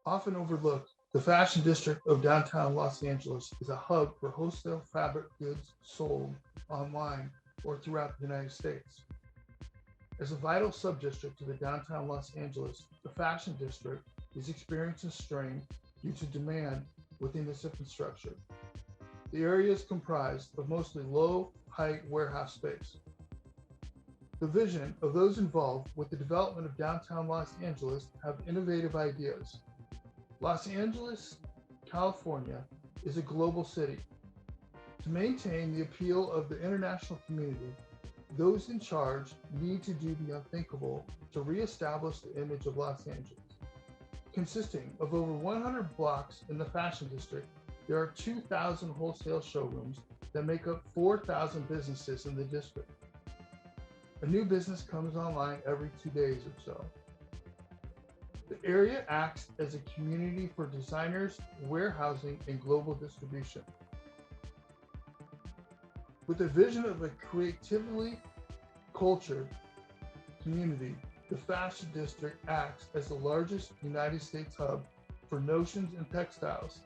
Often overlooked, the Fashion District of downtown Los Angeles is a hub for wholesale fabric goods sold online or throughout the United States. As a vital subdistrict to the downtown Los Angeles, the Fashion District is experiencing strain due to demand within its infrastructure. The area is comprised of mostly low-height warehouse space. The vision of those involved with the development of downtown Los Angeles have innovative ideas. Los Angeles, California is a global city. To maintain the appeal of the international community, those in charge need to do the unthinkable to reestablish the image of Los Angeles. Consisting of over 100 blocks in the Fashion District, there are 2,000 wholesale showrooms that make up 4,000 businesses in the district. A new business comes online every 2 days or so. The area acts as a community for designers, warehousing, and global distribution. With a vision of a creatively cultured community, the Fashion District acts as the largest United States hub for notions and textiles.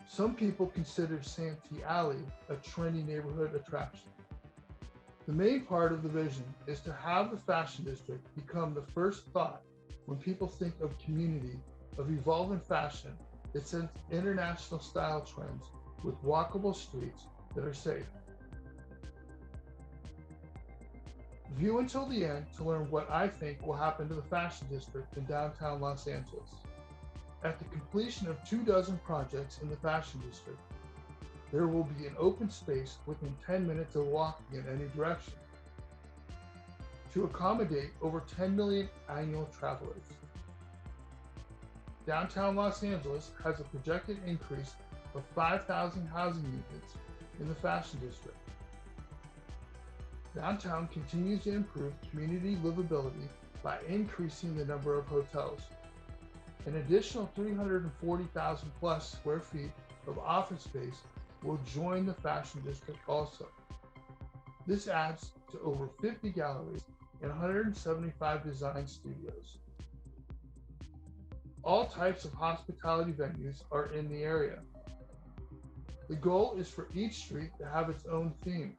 Some people consider Santee Alley a trendy neighborhood attraction. The main part of the vision is to have the Fashion District become the first thought when people think of community of evolving fashion that sends international style trends with walkable streets that are safe. View until the end to learn what I think will happen to the Fashion District in downtown Los Angeles. At the completion of 24 projects in the Fashion District, there will be an open space within 10 minutes of walking in any direction to accommodate over 10 million annual travelers. Downtown Los Angeles has a projected increase of 5,000 housing units in the Fashion District. Downtown continues to improve community livability by increasing the number of hotels. An additional 340,000 plus square feet of office space will join the Fashion District also. This adds to over 50 galleries and 175 design studios. All types of hospitality venues are in the area. The goal is for each street to have its own theme.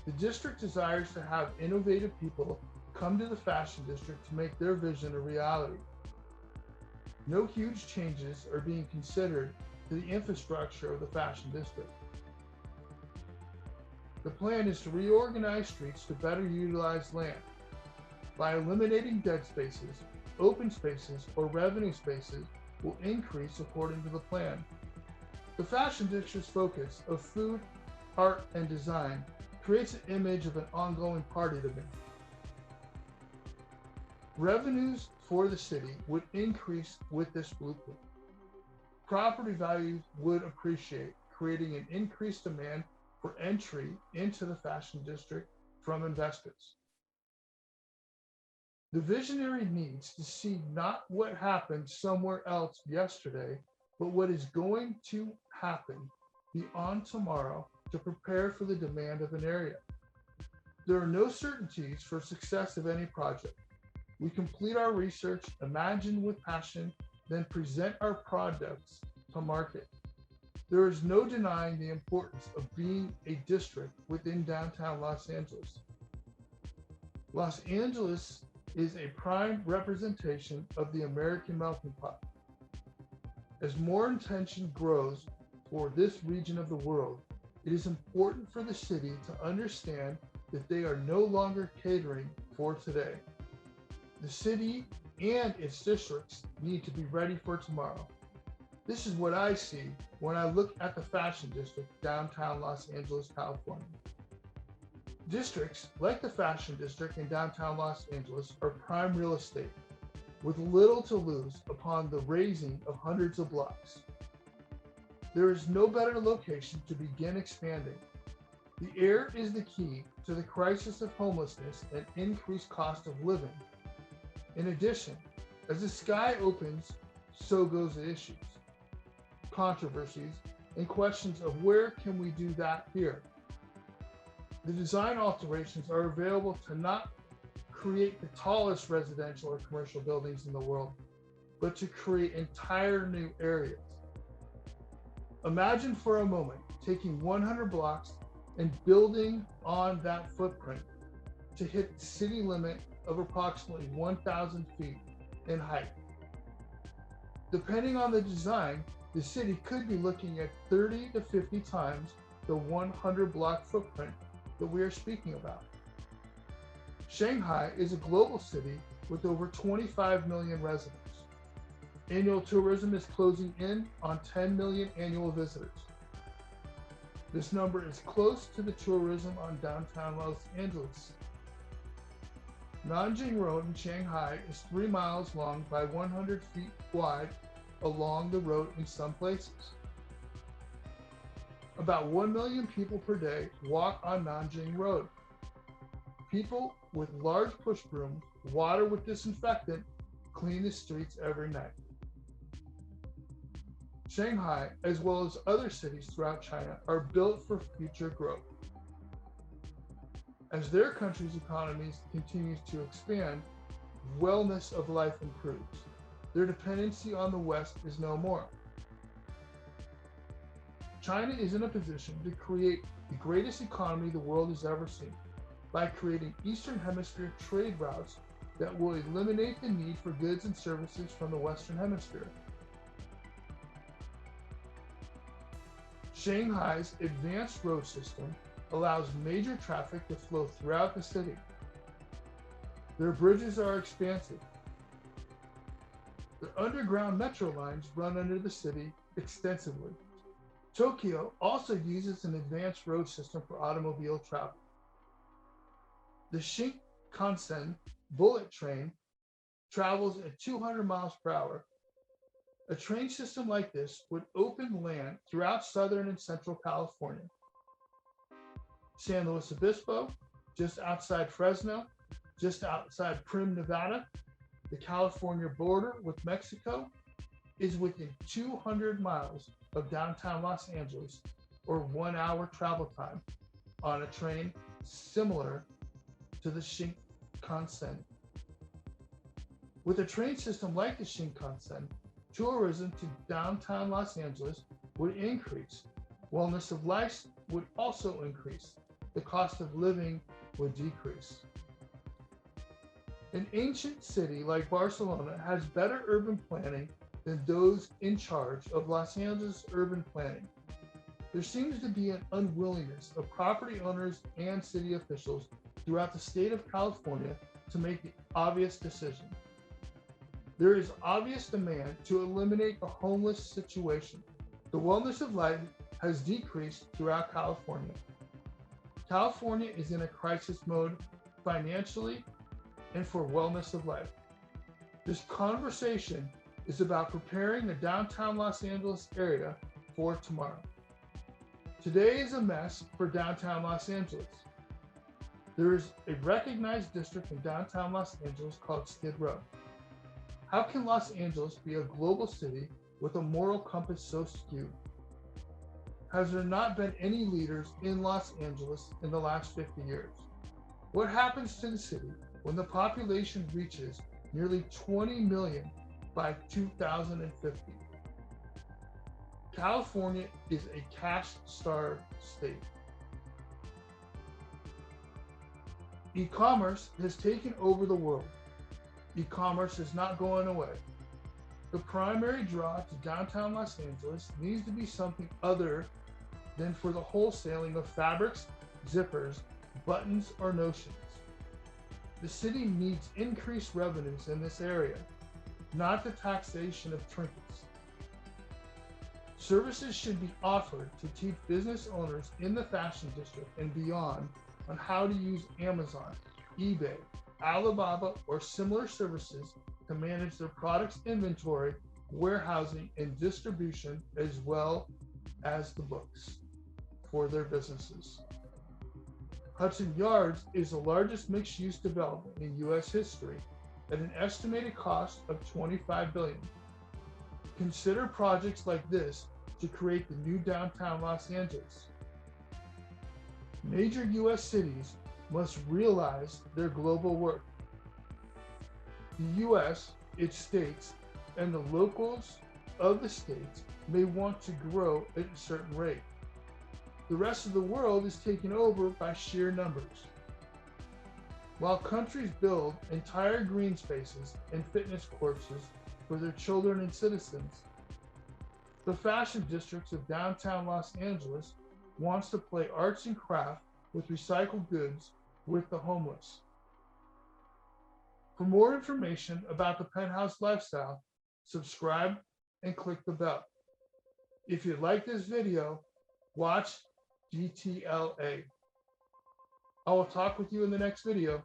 The district desires to have innovative people come to the Fashion District to make their vision a reality. No huge changes are being considered to the infrastructure of the Fashion District. The plan is to reorganize streets to better utilize land. By eliminating dead spaces, open spaces, or revenue spaces will increase according to the plan. The Fashion District's focus of food, art, and design creates an image of an ongoing party event. Revenues for the city would increase with this blueprint. Property values would appreciate, creating an increased demand for entry into the Fashion District from investors. The visionary needs to see not what happened somewhere else yesterday, but what is going to happen beyond tomorrow to prepare for the demand of an area. There are no certainties for success of any project. We complete our research, imagine with passion, then present our products to market. There is no denying the importance of being a district within downtown Los Angeles. Los Angeles is a prime representation of the American melting pot. As more attention grows for this region of the world, it is important for the city to understand that they are no longer catering for today. The city and its districts need to be ready for tomorrow. This is what I see when I look at the Fashion District, downtown Los Angeles, California. Districts like the Fashion District in downtown Los Angeles are prime real estate, with little to lose upon the raising of hundreds of blocks. There is no better location to begin expanding. The air is the key to the crisis of homelessness and increased cost of living. In addition, as the sky opens, so goes the issues, controversies, and questions of where can we do that here. The design alterations are available to not create the tallest residential or commercial buildings in the world, but to create entire new areas. Imagine for a moment taking 100 blocks and building on that footprint to hit the city limit of approximately 1,000 feet in height. Depending on the design, the city could be looking at 30 to 50 times the 100 block footprint that we are speaking about. Shanghai is a global city with over 25 million residents. Annual tourism is closing in on 10 million annual visitors. This number is close to the tourism on downtown Los Angeles. Nanjing Road in Shanghai is 3 miles long by 100 feet wide along the road in some places. About 1 million people per day walk on Nanjing Road. People with large push brooms, water with disinfectant, clean the streets every night. Shanghai, as well as other cities throughout China, are built for future growth. As their country's economies continues to expand, wellness of life improves. Their dependency on the West is no more. China is in a position to create the greatest economy the world has ever seen by creating Eastern Hemisphere trade routes that will eliminate the need for goods and services from the Western Hemisphere. Shanghai's advanced road system allows major traffic to flow throughout the city. Their bridges are expansive. Their underground metro lines run under the city extensively. Tokyo also uses an advanced road system for automobile travel. The Shinkansen bullet train travels at 200 miles per hour. A train system like this would open land throughout Southern and Central California. San Luis Obispo, just outside Fresno, just outside Primm, Nevada, the California border with Mexico, is within 200 miles of downtown Los Angeles, or 1 hour travel time on a train similar to the Shinkansen. With a train system like the Shinkansen, tourism to downtown Los Angeles would increase. Wellness of life would also increase. The cost of living would decrease. An ancient city like Barcelona has better urban planning than those in charge of Los Angeles urban planning. There seems to be an unwillingness of property owners and city officials throughout the state of California to make the obvious decision. There is obvious demand to eliminate the homeless situation. The wellness of life has decreased throughout California. California is in a crisis mode financially and for wellness of life. This conversation is about preparing the downtown Los Angeles area for tomorrow. Today is a mess for downtown Los Angeles. There is a recognized district in downtown Los Angeles called Skid Row. How can Los Angeles be a global city with a moral compass so skewed? Has there not been any leaders in Los Angeles in the last 50 years? What happens to the city when the population reaches nearly 20 million by 2050? California is a cash-starved state. E-commerce has taken over the world. E-commerce is not going away. The primary draw to downtown Los Angeles needs to be something other than for the wholesaling of fabrics, zippers, buttons, or notions. The city needs increased revenues in this area, not the taxation of trinkets. Services should be offered to teach business owners in the Fashion District and beyond on how to use Amazon, eBay, Alibaba, or similar services to manage their products inventory, warehousing, and distribution, as well as the books for their businesses. Hudson Yards is the largest mixed-use development in U.S. history at an estimated cost of $25 billion. Consider projects like this to create the new downtown Los Angeles. Major U.S. cities must realize their global worth. The U.S., its states, and the locals of the states may want to grow at a certain rate. The rest of the world is taken over by sheer numbers. While countries build entire green spaces and fitness courses for their children and citizens, the fashion districts of downtown Los Angeles wants to play arts and craft with recycled goods with the homeless. For more information about the Penthouse lifestyle, subscribe and click the bell. If you like this video, watch DTLA. I will talk with you in the next video.